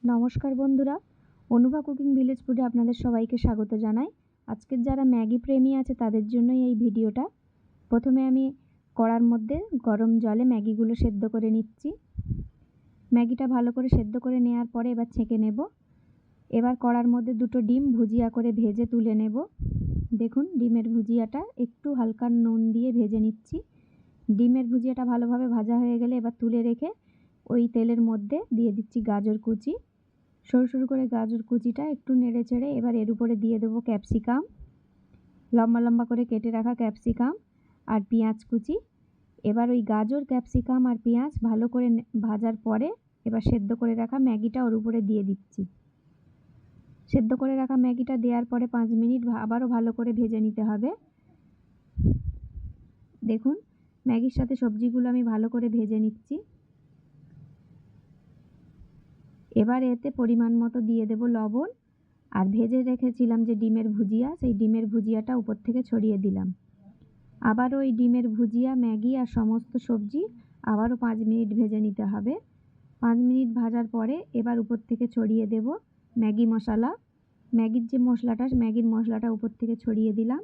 নমস্কার বন্ধুরা, Anubha cooking village ফুডে আপনাদের সবাইকে স্বাগত জানাই। আজকের যারা ম্যাগি প্রেমী আছে তাদের জন্যই এই ভিডিওটা। প্রথমে আমি কড়ার মধ্যে গরম জলে ম্যাগিগুলো সেদ্ধ করে নিচ্ছি। ম্যাগিটা ভালো করে সেদ্ধ করে নেওয়ার পরে এবার ছেঁকে নেব। এবার কড়ার মধ্যে দুটো ডিম ভুজিয়া করে ভেজে তুলে নেব। দেখুন, ডিমের ভুজিয়াটা একটু হালকা নুন দিয়ে ভেজে নিচ্ছি। ডিমের ভুজিয়াটা ভালোভাবে ভাজা হয়ে গেলে এবার তুলে রেখে ওই তেলের মধ্যে দিয়ে দিচ্ছি গাজর কুচি। সরু সরু করে গাজর কুচিটা একটু নেড়ে চেড়ে এবার এর উপরে দিয়ে দেবো ক্যাপসিকাম, লম্বা লম্বা করে কেটে রাখা ক্যাপসিকাম আর পেঁয়াজ কুচি। এবার ওই গাজর, ক্যাপসিকাম আর পেঁয়াজ ভালো করে ভাজার পরে এবার সেদ্ধ করে রাখা ম্যাগিটা ওর উপরে দিয়ে দিচ্ছি। সেদ্ধ করে রাখা ম্যাগিটা দেওয়ার পরে 5 মিনিট আবারও ভালো করে ভেজে নিতে হবে। দেখুন, ম্যাগির সাথে সবজিগুলো আমি ভালো করে ভেজে নিচ্ছি। এবার এতে পরিমাণ মতো দিয়ে দেব লবণ, আর ভেজে রেখেছিলাম যে ডিমের ভুজিয়া, সেই ডিমের ভুজিয়াটা উপর থেকে ছড়িয়ে দিলাম। আবারও ওই ডিমের ভুজিয়া, ম্যাগি আর সমস্ত সবজি আবারও 5 মিনিট ভেজে নিতে হবে। 5 মিনিট ভাজার পরে এবার উপর থেকে ছড়িয়ে দেব ম্যাগি মশলা। ম্যাগির যে মশলাটা, ম্যাগির মশলাটা উপর থেকে ছড়িয়ে দিলাম,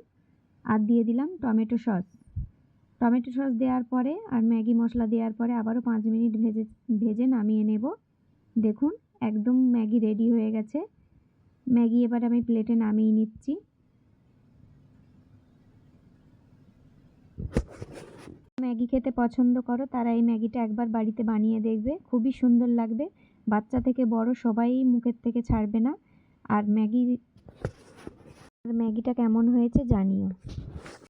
আর দিয়ে দিলাম টমেটো সস। টমেটো সস দেওয়ার পরে আর ম্যাগি মশলা দেওয়ার পরে আবারও 5 মিনিট ভেজে নামিয়ে নেব। দেখুন, একদম ম্যাগি রেডি হয়ে গেছে। ম্যাগি এবার আমি প্লেটে নামিয়ে নিচ্ছি। ম্যাগি খেতে পছন্দ করো তারা এই ম্যাগিটা একবার বাড়িতে বানিয়ে দেখবে, খুবই সুন্দর লাগবে। বাচ্চা থেকে বড় সবাই মুখের থেকে ছাড়বে না। আর ম্যাগিটা কেমন হয়েছে জানিও।